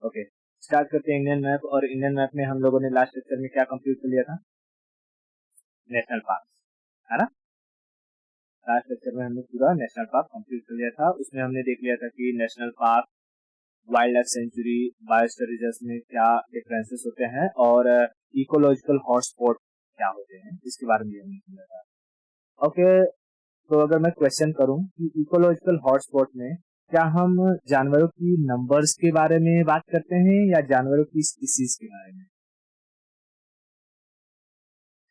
Okay, start करते हैं Indian map. और इंडियन मैप में हम लोगों ने लास्ट लेक्चर में क्या कंप्लीट कर लिया था? नेशनल पार्क, है ना। लास्ट लेक्चर में हमने पूरा नेशनल पार्क कंप्लीट कर लिया था। उसमें हमने देख लिया था कि national park, wild life sanctuary, biosphere reserve में क्या डिफरेंसेस होते हैं और इकोलॉजिकल हॉटस्पॉट क्या होते हैं, इसके बारे में हमने समझा था। ओके, तो अगर मैं क्वेश्चन करूं कि इकोलॉजिकल हॉटस्पॉट में क्या हम जानवरों की नंबर्स के बारे में बात करते हैं या जानवरों की स्पीसीज के बारे में?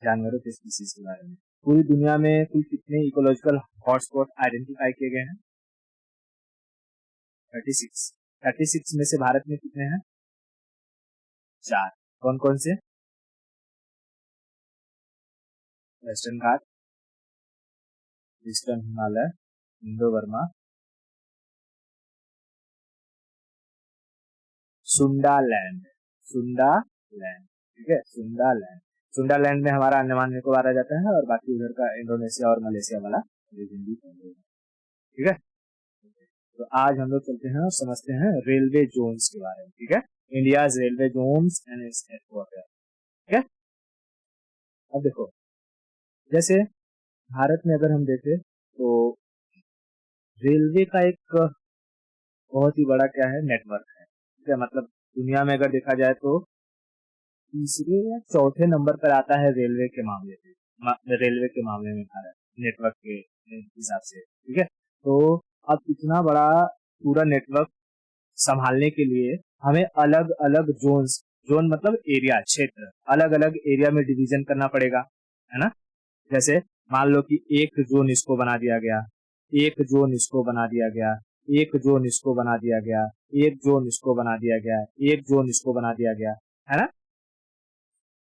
जानवरों की स्पीसीज के बारे में। पूरी दुनिया में कुल कितने इकोलॉजिकल हॉटस्पॉट आइडेंटिफाई किए गए हैं? 36। 36 में से भारत में कितने हैं? 4। कौन कौन से? Western Ghat, eastern Himalaya, Indo Burma, Sundaland. Sundaland, ठीक है, सुंडालैंड। सुंडालैंड में हमारा अंडमान निकोबार आ जाता है और बाकी उधर का इंडोनेशिया और मलेशिया वाला रीजन भी, ठीक है। तो आज हम लोग चलते हैं और समझते हैं रेलवे जोन्स के बारे में, ठीक है। India railway zones and its headquarter, ठीक है। अब देखो, जैसे भारत में अगर हम देखें तो रेलवे का एक बहुत ही बड़ा क्या है, नेटवर्क है, ठीक है। मतलब दुनिया में अगर देखा जाए तो तीसरे या चौथे नंबर पर आता है रेलवे के मामले में, रेलवे के मामले में भारत नेटवर्क के हिसाब से, ठीक है। तो अब इतना बड़ा पूरा नेटवर्क संभालने के लिए हमें अलग अलग जोन्स, जोन मतलब एरिया, क्षेत्र, अलग अलग एरिया में डिवीजन करना पड़ेगा, है ना। जैसे मान लो कि एक जोन इसको बना दिया गया, एक जोन इसको बना दिया गया, एक जोन इसको बना दिया गया, एक जोन इसको बना दिया गया, एक जोन इसको बना दिया गया, है ना।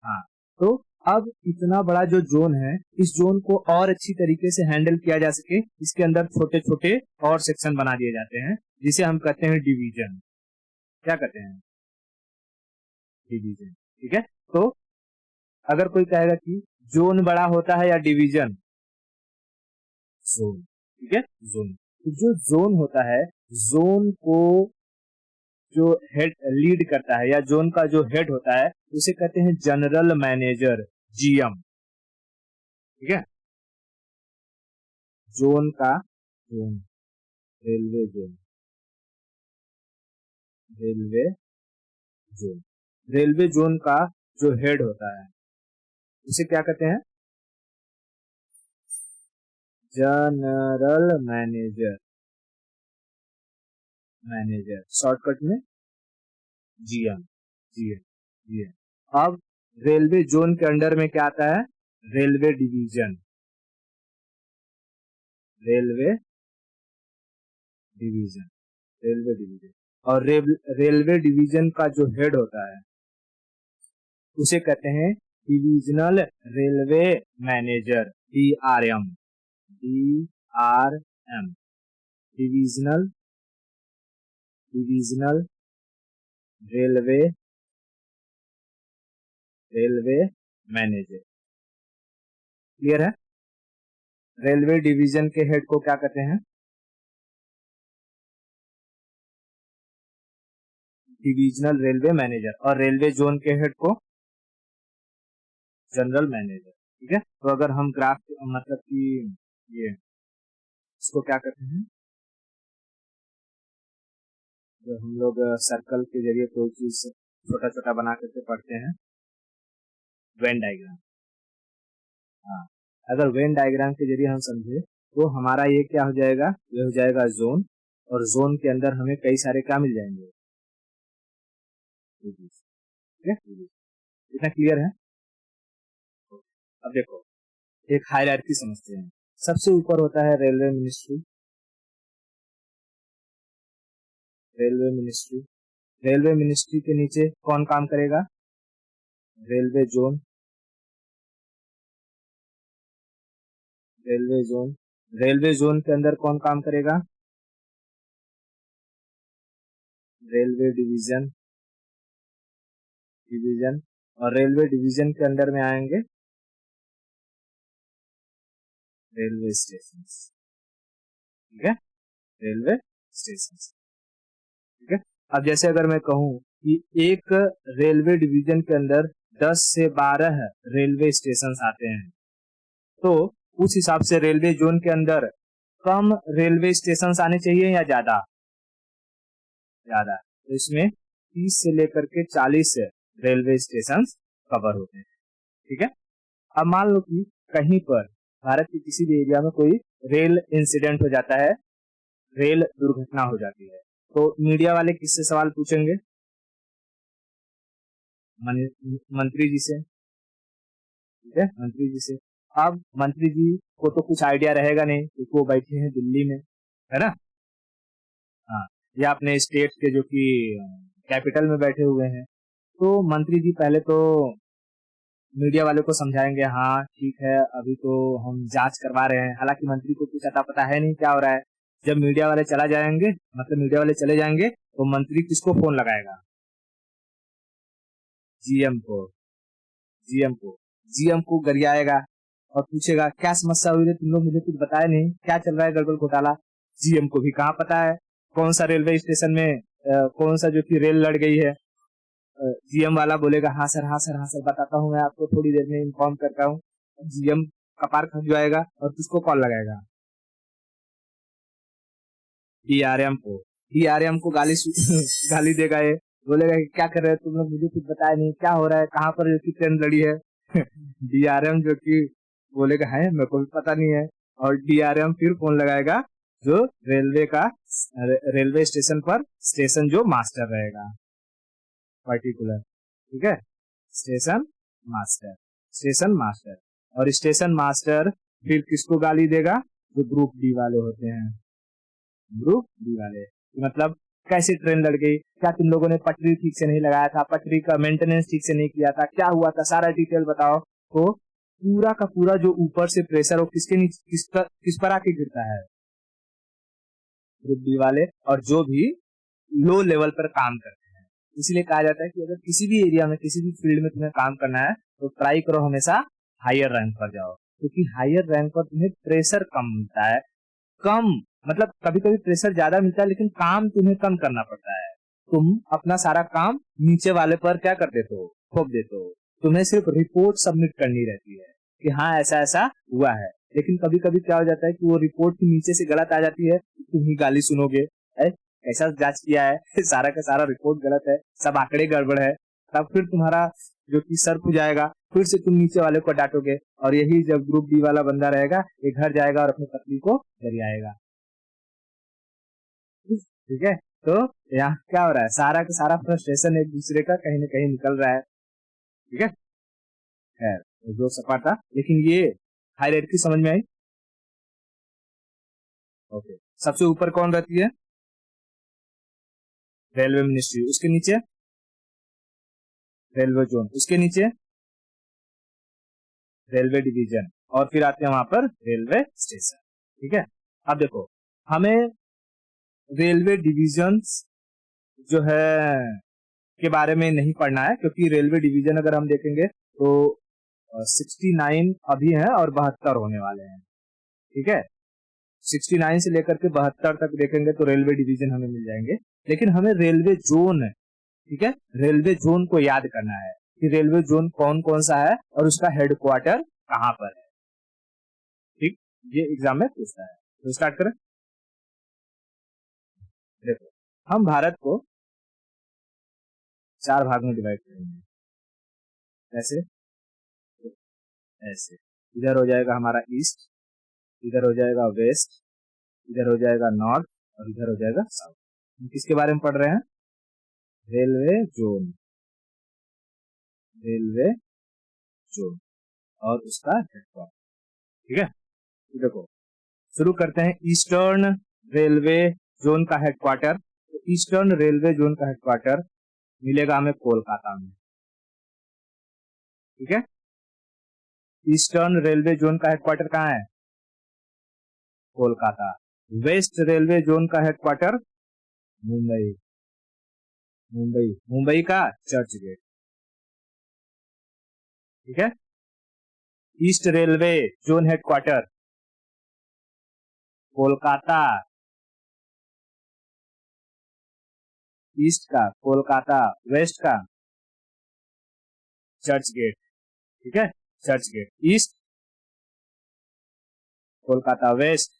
हाँ, तो अब इतना बड़ा जो जोन है, इस जोन को और अच्छी तरीके से हैंडल किया जा सके, इसके अंदर छोटे छोटे और सेक्शन बना दिए जाते हैं, जिसे हम कहते हैं डिवीजन। क्या कहते हैं? डिवीजन, ठीक है। तो अगर कोई कहेगा कि जोन बड़ा होता है या डिवीजन? जोन, ठीक है, जोन। तो जो जोन होता है, जोन को जो हेड लीड करता है या जोन का जो हेड होता है, उसे कहते हैं जनरल मैनेजर, जीएम, ठीक है। जोन का, zone, railway zone, railway zone, railway zone का जो हेड होता है उसे क्या कहते हैं? जनरल मैनेजर, मैनेजर शॉर्टकट में जीएम, जीएम, जीएम। अब रेलवे जोन के अंडर में क्या आता है? Railway division, railway division, railway division. और रेलवे डिवीजन का जो हेड होता है उसे कहते हैं divisional railway manager, DRM, DRM, divisional, divisional railway, railway manager. Clear है? रेलवे डिवीजन के हेड को क्या कहते हैं? Divisional railway manager. और रेलवे जोन के हेड को जनरल मैनेजर, ठीक है। तो अगर हम ग्राफ मतलब कि ये इसको क्या कहते हैं, जो हम लोग सर्कल के जरिए कोई चीज छोटा छोटा बना करके पढ़ते हैं, वेन डायग्राम। हाँ, अगर वेन डायग्राम के जरिए हम समझे तो हमारा ये क्या हो जाएगा, ये हो जाएगा जोन। और जोन के अंदर हमें कई सारे क्या मिल जाएंगे, ठीक है। इतना क्लियर है? अब देखो, एक हायरार्की समझते हैं। सबसे ऊपर होता है railway ministry, railway ministry. Railway ministry के नीचे कौन काम करेगा? Railway zone, railway zone. Railway zone के अंदर कौन काम करेगा? Railway division, division. और रेलवे डिवीजन के अंदर में आएंगे रेलवे स्टेशन, ठीक है, रेलवे स्टेशन, ठीक है। अब जैसे अगर मैं कहूँ कि एक रेलवे डिवीजन के अंदर 10 से 12 रेलवे स्टेशन आते हैं, तो उस हिसाब से रेलवे जोन के अंदर कम रेलवे स्टेशन आने चाहिए या ज्यादा? ज्यादा। तो इसमें 30 से लेकर के 40 रेलवे स्टेशन कवर होते हैं। ठीक है। अब मान लो कि कहीं पर भारत के किसी भी एरिया में कोई रेल इंसिडेंट हो जाता है, रेल दुर्घटना हो जाती है, तो मीडिया वाले किससे सवाल पूछेंगे? मंत्री जी से। ठीक है, मंत्री जी से। अब मंत्री जी को तो कुछ आइडिया रहेगा नहीं क्योंकि वो बैठे हैं दिल्ली में, है ना? हाँ, या अपने स्टेट के जो कि कैपिटल में बैठे हुए हैं। तो मंत्री जी पहले तो मीडिया वाले को समझाएंगे, हाँ ठीक है अभी तो हम जांच करवा रहे हैं, हालांकि मंत्री को कुछ अता पता है नहीं क्या हो रहा है। जब मीडिया वाले चला जाएंगे, मतलब मीडिया वाले चले जाएंगे, तो मंत्री किसको फोन लगाएगा? जीएम को। जीएम को जीएम को गरियाएगा और पूछेगा क्या समस्या हुई है, तुम लोग मुझे कुछ बताया नहीं, क्या चल रहा है गड़बड़ घोटाला? जीएम को भी कहाँ पता है कौन सा रेलवे स्टेशन में कौन सा जो कि रेल लड़ गई है। जीएम वाला बोलेगा हाँ सर, हाँ सर, हाँ सर, बताता हूँ मैं आपको, थोड़ी देर में इन्फॉर्म करता हूँ। जीएम कपार खक जाएगा और किसको कॉल लगाएगा? डीआरएम को। डीआरएम को गाली गाली देगा, ये बोलेगा कि क्या कर रहे हो तुम लोग, मुझे कुछ बताया नहीं, क्या हो रहा है, कहाँ पर जो ट्रेन लड़ी है? डीआरएम जो कि बोलेगा है मेरे को भी पता नहीं है, और डीआरएम फिर फोन लगाएगा जो रेलवे का रेलवे स्टेशन पर स्टेशन जो मास्टर रहेगा पर्टिकुलर। ठीक है, स्टेशन मास्टर। स्टेशन मास्टर और स्टेशन मास्टर फिर किसको गाली देगा? जो ग्रुप डी वाले होते हैं। ग्रुप डी वाले मतलब कैसी ट्रेन लड़ गई, क्या तुम लोगों ने पटरी ठीक से नहीं लगाया था, पटरी का मेंटेनेंस ठीक से नहीं किया था, क्या हुआ था, सारा डिटेल बताओ। तो पूरा का पूरा जो ऊपर से प्रेशर वो किसके नीचे किस पर आके गिरता है? ग्रुप डी वाले और जो भी लो लेवल पर काम करते हैं। इसलिए कहा जाता है कि अगर किसी भी एरिया में किसी भी फील्ड में तुम्हें काम करना है तो ट्राई करो हमेशा हायर रैंक पर जाओ, क्योंकि हायर रैंक पर तुम्हें प्रेशर कम मिलता है। कम मतलब कभी कभी प्रेशर ज्यादा मिलता है लेकिन काम तुम्हें कम करना पड़ता है। तुम अपना सारा काम नीचे वाले पर क्या कर देते हो? थोप देते हो। तुम्हें सिर्फ रिपोर्ट सबमिट करनी रहती है कि हाँ ऐसा ऐसा हुआ है, लेकिन कभी कभी क्या हो जाता है कि वो रिपोर्ट की नीचे से गलत आ जाती है, तुम ही गाली सुनोगे, ऐसा जांच किया है सारा का सारा रिपोर्ट गलत है, सब आंकड़े गड़बड़ है। तब फिर तुम्हारा जो कि सर हो जाएगा, फिर से तुम नीचे वाले को डांटोगे, और यही जब ग्रुप डी वाला बंदा रहेगा ये घर जाएगा और अपनी पत्नी को गरियाएगा। ठीक है, तो यहाँ क्या हो रहा है, सारा का सारा फ्रस्ट्रेशन एक दूसरे का कहीं ना कहीं निकल रहा है। ठीक है, खैर जो सपाटा, लेकिन ये हायरार्की समझ में आई? ओके, सबसे ऊपर कौन रहती है? Railway ministry. उसके नीचे रेलवे जोन, उसके नीचे रेलवे डिवीजन, और फिर आते हैं वहां पर रेलवे स्टेशन। ठीक है, अब देखो हमें रेलवे डिवीजन जो है के बारे में नहीं पढ़ना है, क्योंकि रेलवे डिवीजन अगर हम देखेंगे तो 69 अभी हैं और 72 होने वाले हैं। ठीक है, 69 से लेकर के 72 तक देखेंगे तो रेलवे डिवीजन हमें मिल जाएंगे, लेकिन हमें रेलवे जोन, ठीक है, रेलवे जोन को याद करना है कि रेलवे जोन कौन कौन सा है और उसका हेडक्वार्टर कहाँ पर है। ठीक, ये एग्जाम में पूछता है। तो स्टार्ट करें। देखो हम भारत को 4 भाग में डिवाइड करेंगे। ऐसे ऐसे इधर हो जाएगा हमारा ईस्ट, इधर हो जाएगा वेस्ट, इधर हो जाएगा नॉर्थ, और इधर हो जाएगा साउथ। हम किसके बारे में पढ़ रहे हैं? Railway zone. रेलवे जोन और उसका हेडक्वार्टर। ठीक है, तो देखो शुरू करते हैं ईस्टर्न रेलवे जोन का हेडक्वार्टर। तो ईस्टर्न रेलवे जोन का हेडक्वार्टर मिलेगा हमें कोलकाता में। ठीक है, ईस्टर्न रेलवे जोन का हेडक्वार्टर कहाँ है? कोलकाता। वेस्ट रेलवे जोन का हेडक्वार्टर मुंबई। मुंबई, मुंबई का चर्च गेट। ठीक है, east railway zone headquarter Kolkata. East का कोलकाता, वेस्ट का चर्च गेट, ठीक है, Churchgate east, Kolkata west,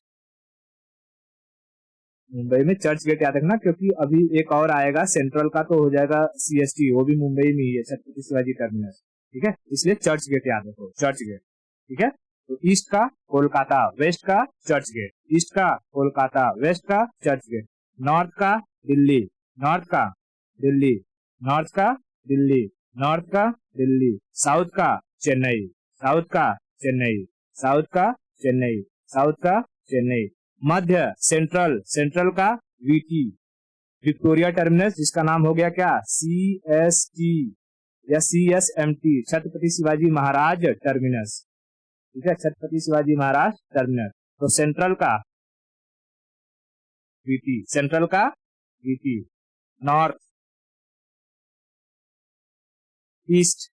Mumbai में चर्च गेट याद रखना, क्योंकि अभी एक और आएगा सेंट्रल का, तो हो जाएगा सीएसटी, वो भी मुंबई में ही है, छत्रपति शिवाजी टर्मिनस, ठीक है, इसलिए चर्च गेट याद रखो, चर्च गेट, ठीक है। तो ईस्ट का कोलकाता, वेस्ट का चर्च गेट, ईस्ट का कोलकाता, वेस्ट का चर्च गेट, नॉर्थ का दिल्ली, नॉर्थ का दिल्ली, नॉर्थ का दिल्ली, नॉर्थ का दिल्ली, साउथ का चेन्नई, साउथ का चेन्नई, साउथ का चेन्नई, साउथ का चेन्नई, मध्य सेंट्रल, सेंट्रल का वीटी, विक्टोरिया टर्मिनस, जिसका नाम हो गया क्या सीएसटी या सीएसएमटी, छत्रपति शिवाजी महाराज टर्मिनस, ठीक है, छत्रपति शिवाजी महाराज टर्मिनस। तो सेंट्रल का वीटी, सेंट्रल का VT, north, east,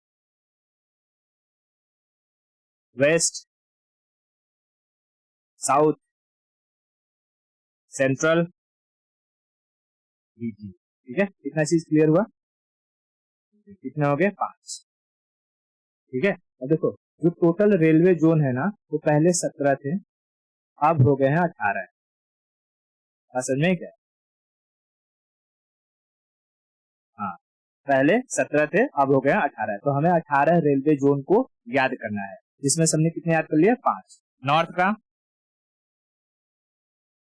west, south, central, VT, ठीक है, कितना चीज क्लियर हुआ, कितने हो गए 5, ठीक है। अब देखो जो टोटल रेलवे जोन है ना, वो पहले 17 थे, अब हो गए हैं 18, समझ में क्या, हाँ, पहले 17 थे, अब हो गए हैं 18, तो हमें 18 रेलवे जोन को याद करना है, जिसमें हमने कितने याद कर लिए 5, नॉर्थ का,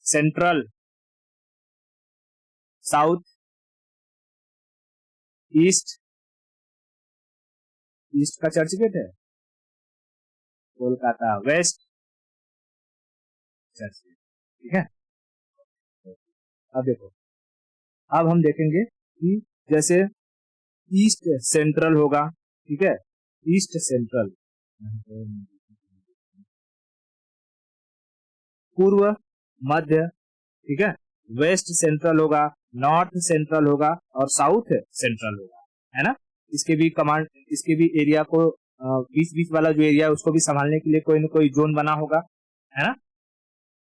सेंट्रल, साउथ, ईस्ट, ईस्ट का चर्च गेट है, कोलकाता वेस्ट चर्च गेट, ठीक है। अब देखो, अब हम देखेंगे कि जैसे ईस्ट सेंट्रल होगा, ठीक है, ईस्ट सेंट्रल, पूर्व मध्य, ठीक है, वेस्ट सेंट्रल होगा, नॉर्थ सेंट्रल होगा और साउथ सेंट्रल होगा, है ना। इसके भी कमांड, इसके भी एरिया को बीच बीच वाला जो एरिया है उसको भी संभालने के लिए कोई ना कोई जोन बना होगा, है ना।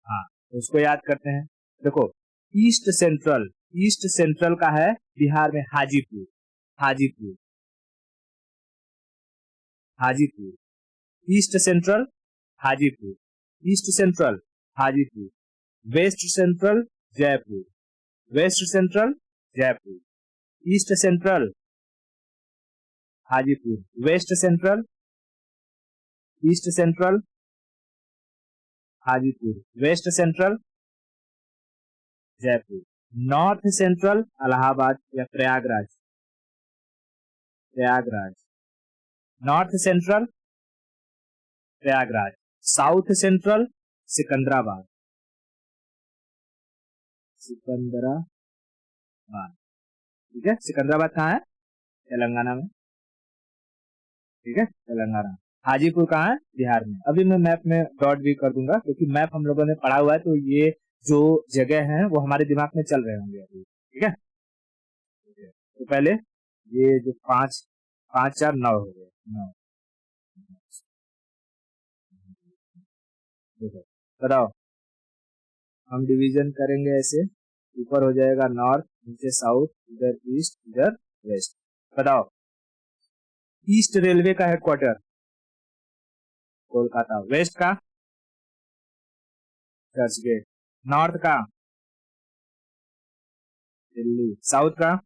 हाँ, तो उसको याद करते हैं। देखो ईस्ट सेंट्रल, ईस्ट सेंट्रल का है बिहार में Hajipur, Hajipur, Hajipur, east central Hajipur, east central Hajipur, west central Jaipur, west central Jaipur, east central Hajipur, west central, east central Hajipur, west central Jaipur, north central Allahabad या Prayagraj, Prayagraj, north central Prayagraj, south central Secunderabad, Secunderabad, ठीक है, सिकंदराबाद कहाँ है, तेलंगाना में, ठीक है, तेलंगाना। हाजीपुर कहाँ है, बिहार में। अभी मैं मैप में डॉट भी कर दूंगा, क्योंकि मैप हम लोगों ने पढ़ा हुआ है, तो ये जो जगह है वो हमारे दिमाग में चल रहे होंगे अभी, ठीक है। तो पहले ये जो 5 5 4 9 हो गए, 9, देखो बताओ, हम डिवीजन करेंगे ऐसे, ऊपर हो जाएगा नॉर्थ, नीचे साउथ, इधर ईस्ट, इधर वेस्ट। बताओ ईस्ट रेलवे का हेडक्वार्टर कोलकाता, वेस्ट का चर्च गेट, नॉर्थ का दिल्ली, साउथ का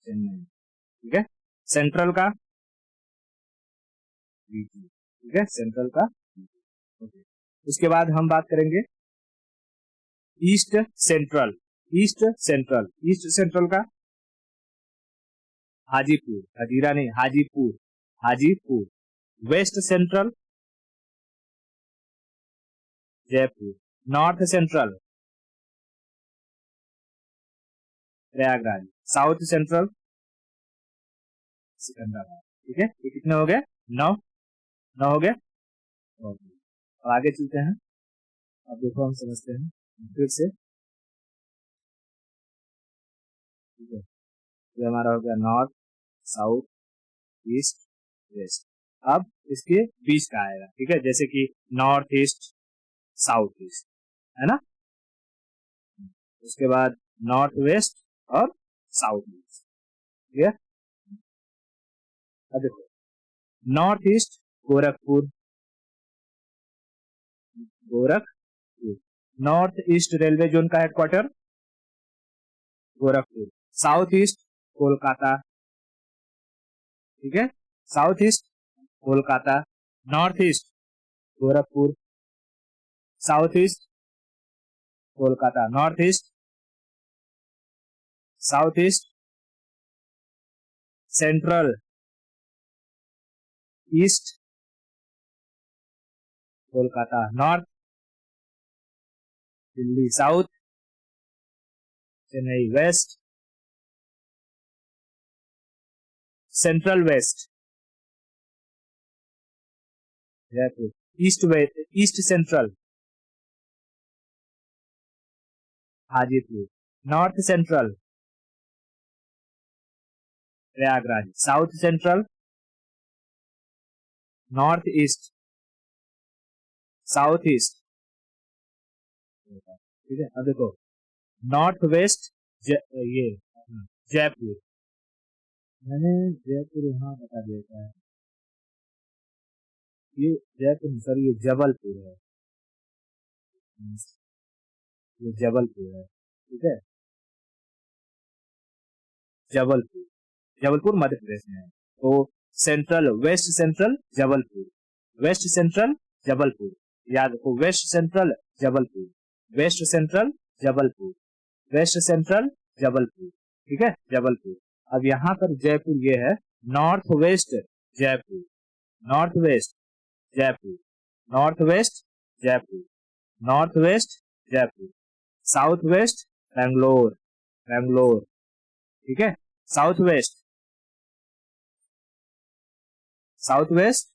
चेन्नई, ठीक है, सेंट्रल का वीटी, ठीक है, सेंट्रल का ओके। उसके बाद हम बात करेंगे east central, east central, east central का हाजीपुर, हजीरा नहीं, Hajipur, Hajipur, west central Jaipur, north central Prayagraj, south central Secunderabad, ठीक है। ये कितने हो गए 9, 9 हो गए। अब आगे चलते हैं, अब देखो हम समझते हैं फिर से, ठीक है, ये हमारा हो गया नॉर्थ, साउथ, ईस्ट, वेस्ट। अब इसके बीच का आएगा, ठीक है, जैसे कि नॉर्थ ईस्ट, साउथ ईस्ट, है ना। उसके बाद नॉर्थ वेस्ट, और साउथ ईस्ट। क्लियर? अब देखो north east Gorakhpur, Gorakhpur. North east railway zone का headquarter Gorakhpur. South east Kolkata, ठीक है, south east Kolkata. North east Gorakhpur, south east Kolkata. North east, south east, central, east Kolkata. North Delhi, south Chennai. West central west Jaipur. East west, east central Hajipur. North central Prayagraj. South central, north east, south east, ठीक है। अब देखो north west ये जयपुर, मैंने जयपुर यहाँ बता दिया है, ये जयपुर सर, ये जबलपुर है, ये जबलपुर है, ठीक है, जबलपुर, जबलपुर मध्य प्रदेश में है। तो central, west central Jabalpur, west central Jabalpur, याद रखो west central Jabalpur, west central Jabalpur, west central Jabalpur, ठीक है, जबलपुर। अब यहाँ पर जयपुर ये है north west Jaipur, north west Jaipur, north west Jaipur, north west Jaipur. South west Bangalore, Bangalore, ठीक है, south west, south west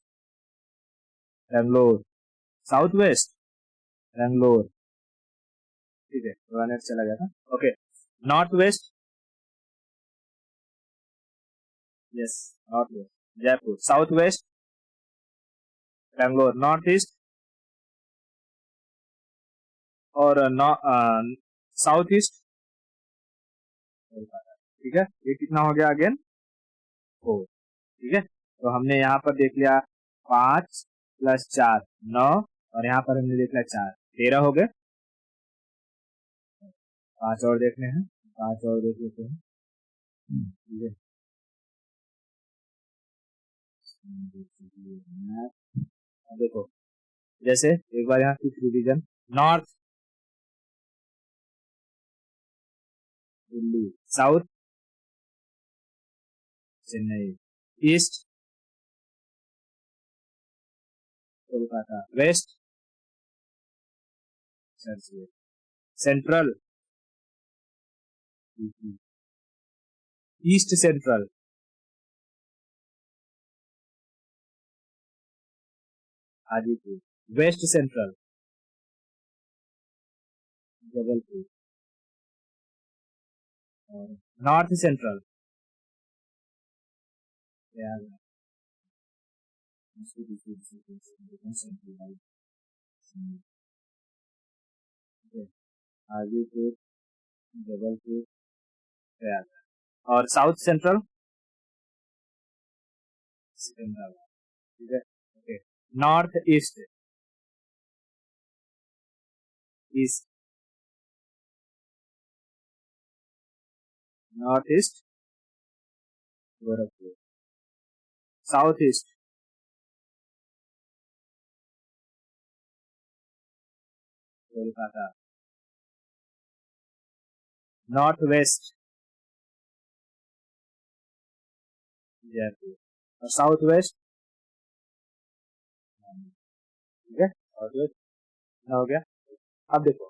Bangalore, south west Bangalore, ठीक है, थोड़ा नेट चला गया था। Okay, north west, yes, north west Jaipur, south west Bangalore, north east और साउथ ईस्ट कोलकाता, ठीक है। ये कितना हो गया अगेन? 4, ठीक है। तो हमने यहाँ पर देख लिया 5 + 4 9, और यहाँ पर हमने देख लिया 4 13 हो गए। 5 और देखने हैं, 5 और देख लेते हैं, ठीक है। देखो जैसे एक बार यहाँ की revision, north Delhi, south Chennai, east Kolkata, west Churchill, central east central Hajipur, west central Jabalpur, और नॉर्थ सेंट्रल हाजीपुर, जबलपुर, प्रयागराज, और साउथ सेंट्रल सिकंदराबाद, ठीक है। Okay, north east, east, north east Gorakhpur, south east Kolkata, north west Jaipur, और साउथ वेस्ट, ठीक है, साउथ वेस्ट हो गया। अब देखो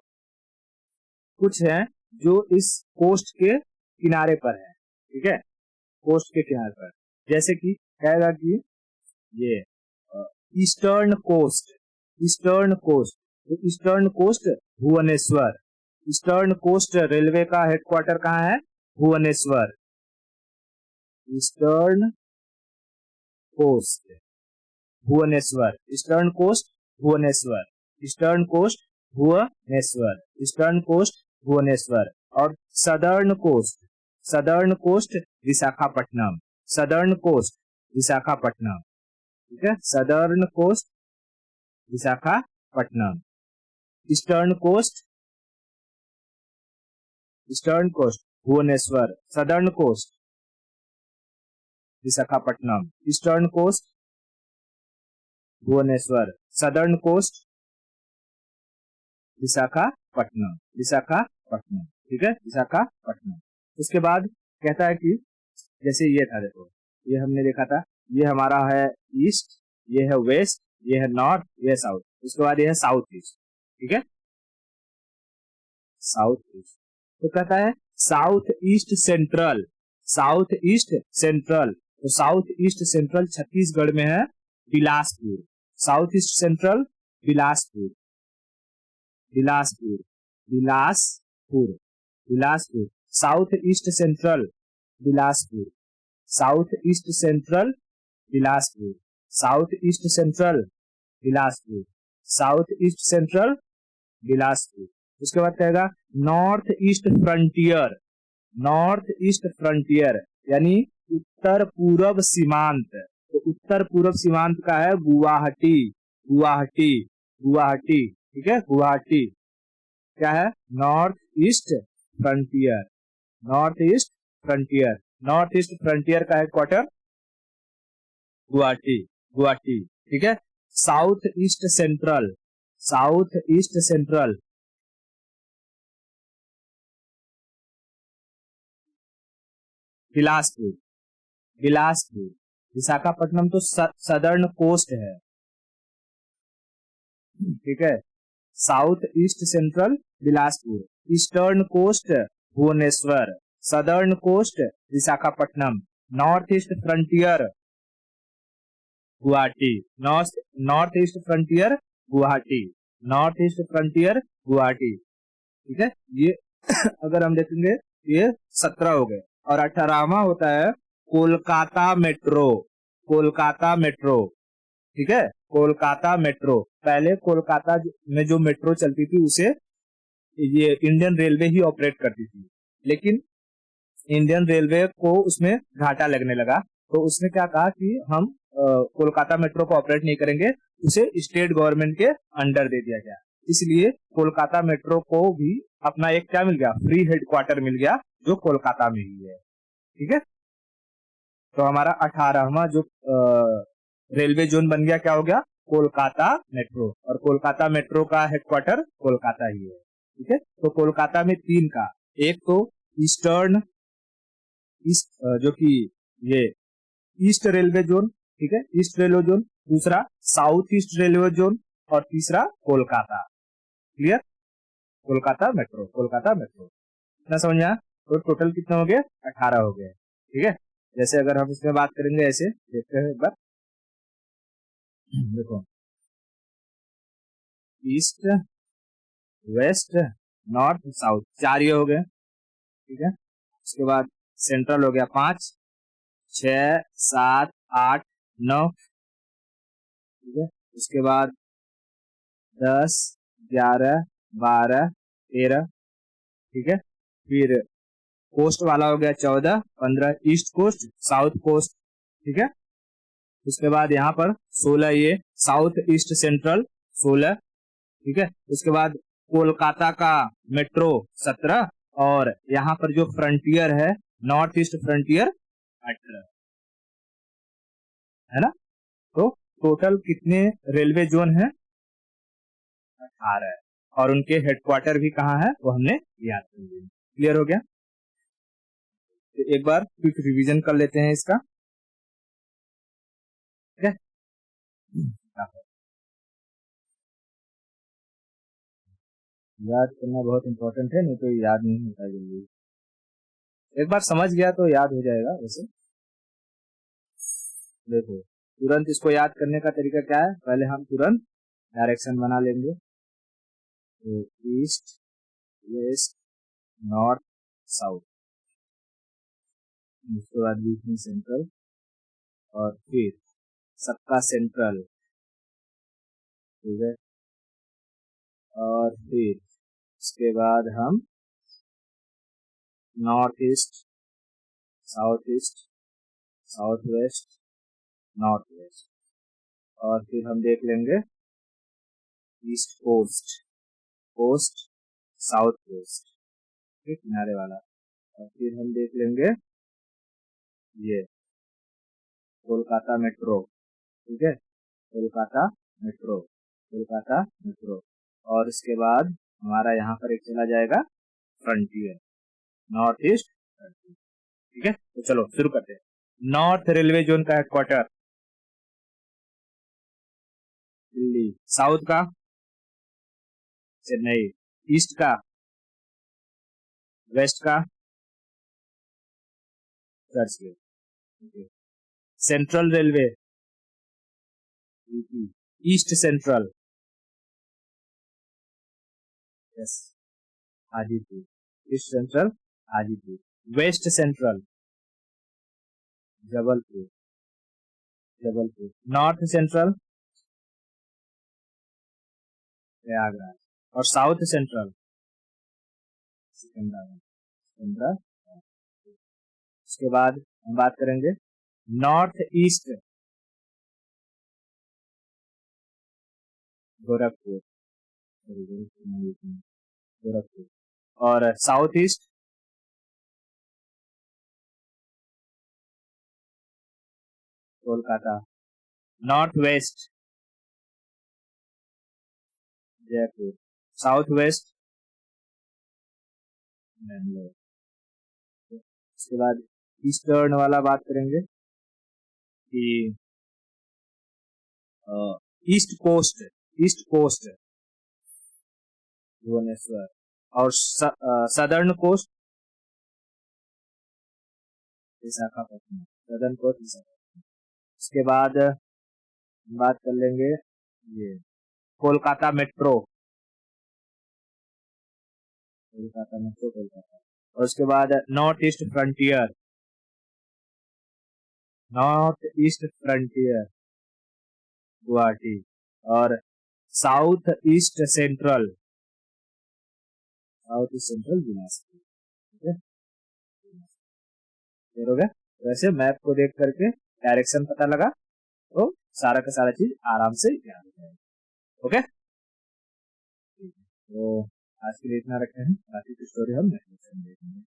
कुछ है जो इस कोस्ट के किनारे पर है, ठीक है, कोस्ट के किनारे पर, जैसे कि कहेगा कि ये ईस्टर्न कोस्ट, ईस्टर्न कोस्ट, तो eastern coast Bhubaneswar, eastern coast railway का हेडक्वार्टर कहाँ है? Bhubaneswar, eastern coast Bhubaneswar, eastern coast Bhubaneswar, eastern coast Bhubaneswar, eastern coast Bhubaneswar, और southern coast, southern coast Visakhapatnam, southern coast Visakhapatnam, ठीक है, southern coast Visakhapatnam. Eastern coast, eastern coast Bhubaneswar, southern coast Visakhapatnam, eastern coast Bhubaneswar, southern coast Visakhapatnam, Visakhapatnam, ठीक है, विशाखापट्टनम। उसके बाद कहता है कि जैसे ये था, देखो ये हमने देखा था, ये हमारा है ईस्ट, ये है वेस्ट, ये है नॉर्थ, ये है साउथ, उसके बाद ये है साउथ ईस्ट, ठीक है, साउथ ईस्ट। तो कहता है south east central, south east central, तो साउथ ईस्ट सेंट्रल छत्तीसगढ़ में है Bilaspur, south east central Bilaspur, Bilaspur, Bilaspur, Bilaspur, south east central Bilaspur, south east central Bilaspur, south east central Bilaspur, south east central Bilaspur. उसके बाद कहेगा north east frontier, north east frontier यानी उत्तर पूर्व सीमांत, तो उत्तर पूर्व सीमांत का है गुवाहाटी, गुवाहाटी, गुवाहाटी, ठीक है, गुवाहाटी क्या है, north east frontier, north east frontier, north east frontier का हेडक्वार्टर गुवाहाटी, गुवाहाटी, ठीक है। South east central, south east central Bilaspur, Bilaspur, Visakhapatnam तो सदर्न कोस्ट है, ठीक है, south east central Bilaspur, eastern coast Bhubaneswar, southern coast Visakhapatnam, north east frontier Guwahati, north east frontier Guwahati, north east frontier Guwahati, ठीक है। ये अगर हम देखेंगे ये 17 हो गए, और 18वां होता है कोलकाता मेट्रो, कोलकाता मेट्रो, ठीक है, कोलकाता मेट्रो। पहले कोलकाता में जो मेट्रो चलती थी उसे ये इंडियन रेलवे ही ऑपरेट करती थी, लेकिन इंडियन रेलवे को उसमें घाटा लगने लगा, तो उसने क्या कहा कि हम कोलकाता मेट्रो को ऑपरेट नहीं करेंगे, उसे स्टेट गवर्नमेंट के अंडर दे दिया गया, इसलिए कोलकाता मेट्रो को भी अपना एक क्या मिल गया, फ्री हेडक्वार्टर मिल गया, जो कोलकाता में ही है, ठीक है। तो हमारा 18वां जो रेलवे जोन बन गया, क्या हो गया, कोलकाता मेट्रो, और कोलकाता मेट्रो का हेडक्वार्टर कोलकाता ही है, ठीक है। तो कोलकाता में 3 का, एक तो ईस्टर्न ईस्ट जो कि ये ईस्ट रेलवे जोन, ठीक है, ईस्ट रेलवे जोन, दूसरा साउथ ईस्ट रेलवे जोन, और तीसरा Kolkata, clear, Kolkata metro, Kolkata metro, इतना समझ में आया। तो टोटल कितने हो गए, 18 हो गए, ठीक है। जैसे अगर हम इसमें बात करेंगे, ऐसे देखते हैं एक बार, देखो ईस्ट वेस्ट नॉर्थ साउथ 4 ये हो गए, ठीक है। उसके बाद सेंट्रल हो गया 5, 6, 7, 8, 9, ठीक है। उसके बाद 10, 11, 12, 13, ठीक है। फिर कोस्ट वाला हो गया 14, 15 ईस्ट कोस्ट साउथ कोस्ट, ठीक है। उसके बाद यहाँ पर 16 ये साउथ ईस्ट सेंट्रल 16, ठीक है। उसके बाद कोलकाता का मेट्रो 17, और यहाँ पर जो फ्रंटियर है नॉर्थ ईस्ट फ्रंटियर 18, है ना। तो टोटल कितने रेलवे जोन है, 18, और उनके हेडक्वार्टर भी कहाँ है वो हमने याद कर लिया, क्लियर हो गया। तो एक बार क्विक रिवीजन कर लेते हैं इसका, ठीक है। याद करना बहुत इंपॉर्टेंट है, नहीं तो याद नहीं होता जल्दी, एक बार समझ गया तो याद हो जाएगा वैसे। देखो तुरंत इसको याद करने का तरीका क्या है, पहले हम तुरंत डायरेक्शन बना लेंगे, तो ईस्ट वेस्ट नॉर्थ साउथ, उसके बाद बीच में सेंट्रल, और फिर सबका सेंट्रल, ठीक है, और फिर उसके बाद हम north east south east, south west, north west. और फिर हम देख लेंगे east coast, coast, south coast, किनारे वाला। और फिर हम देख लेंगे ये कोलकाता मेट्रो, ठीक है, कोलकाता मेट्रो, कोलकाता मेट्रो। और इसके बाद हमारा यहाँ पर एक चला जाएगा फ्रंटियर, नॉर्थ ईस्ट फ्रंटियर, ठीक है। तो चलो शुरू करते हैं। नॉर्थ रेलवे जोन का हेडक्वार्टर दिल्ली, साउथ का चेन्नई, ईस्ट का, वेस्ट का Churchgate, central railway east central, yes, Hajipur, east central Hajipur. West central Jabalpur, Jabalpur. North central Prayagraj. और साउथ सेंट्रल सिकंदराबाद, सिकंदराबाद। उसके बाद हम बात करेंगे नॉर्थ ईस्ट गोरखपुर, गोरखपुर। और south east Kolkata. North west Jaipur, south west Bangalore. उसके बाद ईस्टर्न वाला बात करेंगे कि east coast, east coast Bhubaneswar. और southern coast Visakhapatnam, southern coast Visakhapatnam. उसके बाद हम बात कर लेंगे ये कोलकाता मेट्रो, कोलकाता मेट्रो, कोलकाता। और उसके बाद north east frontier, north east frontier Guwahati. और south east central, south east central Bilaspur, ठीक है। हो गया। वैसे मैप को देख करके डायरेक्शन पता लगा तो सारा का सारा चीज आराम से याद हो जाएगा। ओके, तो आज के लिए इतना रखते हैं, बाकी की स्टोरी हम नेक्स्ट में देखेंगे।